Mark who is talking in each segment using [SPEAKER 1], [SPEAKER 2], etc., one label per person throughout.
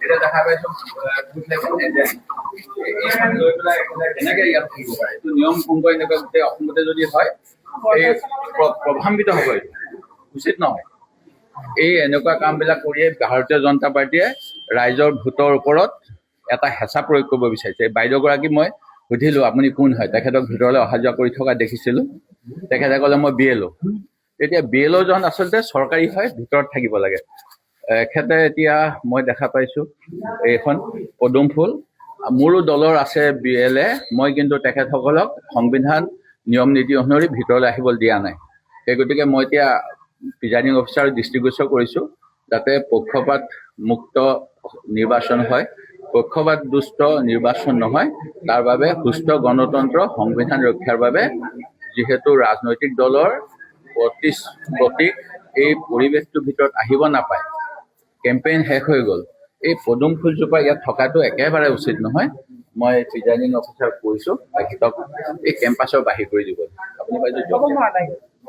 [SPEAKER 1] এটা দেখা পাইছো লৈ পেলাই কেনেকে ইয়াত থাকিব পাৰে এইটো নিয়ম ভংগ এনেকুৱা গোটেই অসমতে যদি হয় এই প্ৰভাৱান্বিত হ'ব এইটো উচিত নহয়। এই এনেকুৱা কামবিলাক কৰিয়ে ভাৰতীয় জনতা পাৰ্টীয়ে ৰাইজৰ ভোটৰ ওপৰত এটা হেঁচা প্ৰয়োগ কৰিব বিচাৰিছে। বাইদেউগৰাকী মই সুধিলোঁ আপুনি কোন হয়, তেখেতক ভিতৰলৈ অহা যোৱা কৰি থকা দেখিছিলোঁ। তেখেতে ক'লে মই BLO। এতিয়া BLOজন আচলতে চৰকাৰী হয়, ভিতৰত থাকিব লাগে। এখেতে এতিয়া মই দেখা পাইছোঁ এইখন পদুম ফুল মোৰো দলৰ আছে BLA, মই কিন্তু তেখেতসকলক সংবিধান নিয়ম নীতি অনুসৰি ভিতৰলৈ আহিবলৈ দিয়া নাই। সেই গতিকে মই এতিয়া প্ৰিজাইডিং অফিচাৰ দৃষ্টিগোচৰ কৰিছোঁ যাতে পক্ষপাত মুক্ত নিৰ্বাচন হয়, পক্ষপাত দুষ্ট নিৰ্বাচন নহয়, তাৰ বাবে সুস্থ গণতন্ত্ৰ সংবিধান ৰক্ষাৰ বাবে যিহেতু ৰাজনৈতিক দলৰ প্ৰতীক এই পৰিৱেশটোৰ ভিতৰত আহিব নাপায়, কেম্পেইন শেষ হৈ গ'ল, এই পদুম ফুলজোপা ইয়াত থকাটো একেবাৰে উচিত নহয়। মই প্ৰিজাইডিং অফিচাৰ কৈছোঁ তেখেতক এই কেম্পাছৰ বাহিৰ কৰি দিব। আপুনি বাইদেউ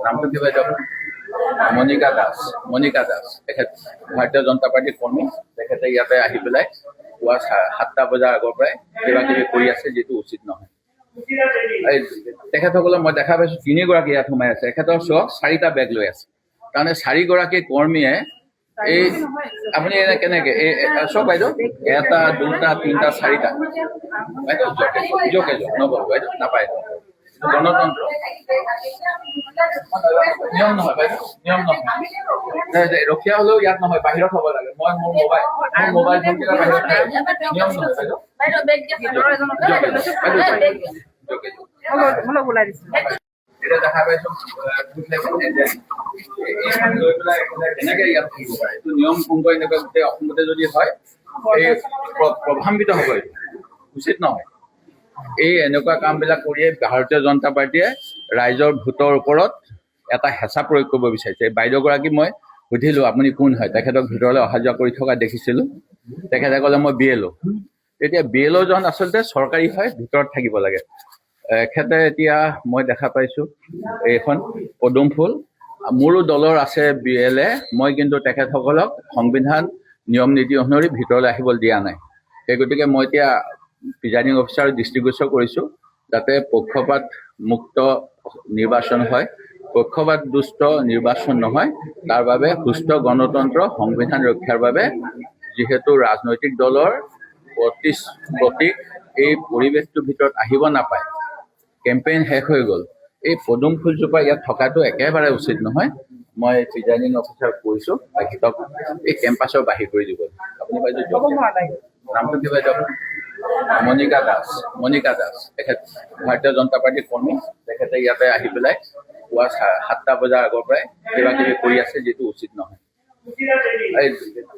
[SPEAKER 1] নামটো কি বাইদেউ? মণিকা দাস। তেখেত ভাৰতীয় জনতা পাৰ্টীৰ কৰ্মী। তেখেতে ইয়াতে আহি পেলাই পুৱা 7টা বজাৰ আগৰ পৰাই কিবা কিবি কৰি আছে, যিটো উচিত নহয়। তেখেতসকলক মই দেখা পাইছোঁ 3গৰাকী ইয়াত সোমাই আছে। এখেতৰ চক 4টা বেগ লৈ আছে। তাৰমানে 4গৰাকী কৰ্মীয়ে এই আপুনি এনে কেনেকে চব বাইদেউ 1, 2, 3, 4টা বাইদেউ জকে নবল বাইদেউ নাপায়। গণতন্ত্ৰ নিয়ম নহয় বাইদেউ, নিয়ম নহয়। ৰখীয়া হলেও ইয়াত নহয়, বাহিৰত হ'ব লাগে। মই মোৰ মোবাইল ফোন কেইটা বাহিৰত নিয়ম নহয় বাইদেউ। এটা দেখা পাইছো লৈ পেলাই কেনেকে ইয়াত থাকিব পাৰে এইটো নিয়ম ভংগ এনেকুৱা গোটেই অসমতে যদি হয় এই প্ৰভাৱান্বিত হ'ব এইটো উচিত নহয়। এই এনেকুৱা কামবিলাক কৰিয়ে ভাৰতীয় জনতা পাৰ্টীয়ে ৰাইজৰ ভোটৰ ওপৰত এটা হেঁচা প্ৰয়োগ কৰিব বিচাৰিছে। বাইদেউগৰাকী মই সুধিলোঁ আপুনি কোন হয়, তেখেতক ভিতৰলৈ অহা যোৱা কৰি থকা দেখিছিলোঁ। তেখেতে ক'লে মই BLO। এতিয়া BLOজন আচলতে চৰকাৰী হয়, ভিতৰত থাকিব লাগে। এখেতে এতিয়া মই দেখা পাইছোঁ এইখন পদুম ফুল মোৰো দলৰ আছে BLA, মই কিন্তু তেখেতসকলক সংবিধান নিয়ম নীতি অনুসৰি ভিতৰলৈ আহিবলৈ দিয়া নাই। সেই গতিকে মই এতিয়া প্ৰিজাইডিং অফিচাৰ দৃষ্টিগোচৰ কৰিছোঁ যাতে পক্ষপাত মুক্ত নিৰ্বাচন হয়, পক্ষপাত দুষ্ট নিৰ্বাচন নহয়, তাৰ বাবে সুস্থ গণতন্ত্ৰ সংবিধান ৰক্ষাৰ বাবে যিহেতু ৰাজনৈতিক দলৰ প্ৰতীক এই পৰিৱেশটোৰ ভিতৰত আহিব নাপায়, কেম্পেইন শেষ হৈ গ'ল, এই পদুম ফুলজোপা ইয়াত থকাটো একেবাৰে উচিত নহয়। মই প্ৰিজাইডিং অফিচাৰ কৈছোঁ তেখেতক এই কেম্পাছৰ বাহিৰ কৰি দিব। আপুনি বাইদেউ নামটো কি বাইদেউ? মণিকা দাস। তেখেত ভাৰতীয় জনতা পাৰ্টীৰ কৰ্মী। তেখেতে ইয়াতে আহি পেলাই পুৱা 7টা বজাৰ আগৰ পৰাই কিবা কিবি কৰি আছে, যিটো উচিত নহয়।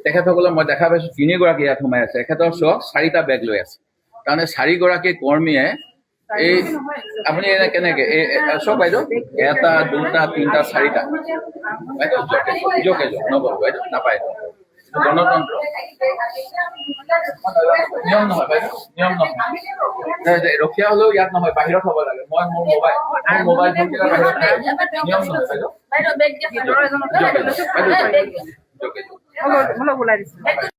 [SPEAKER 1] তেখেতসকলক মই দেখা পাইছোঁ 3গৰাকী ইয়াত সোমাই আছে। এখেতৰ চক 4টা বেগ লৈ আছে। তাৰমানে 4গৰাকী কৰ্মীয়ে এই আপুনি এনে কেনেকে চব বাইদেউ 1, 2, 3, 4টা বাইদেউ জকে নবল বাইদেউ নাপায়। গণতন্ত্ৰ নিয়ম নহয় বাইদেউ, নিয়ম নহয়। ৰখীয়া হলেও ইয়াত নহয়, বাহিৰত হ'ব লাগে। মই মোৰ মোবাইল ফোন কেইটা বাহিৰত নিয়ম নহয় বাইদেউ।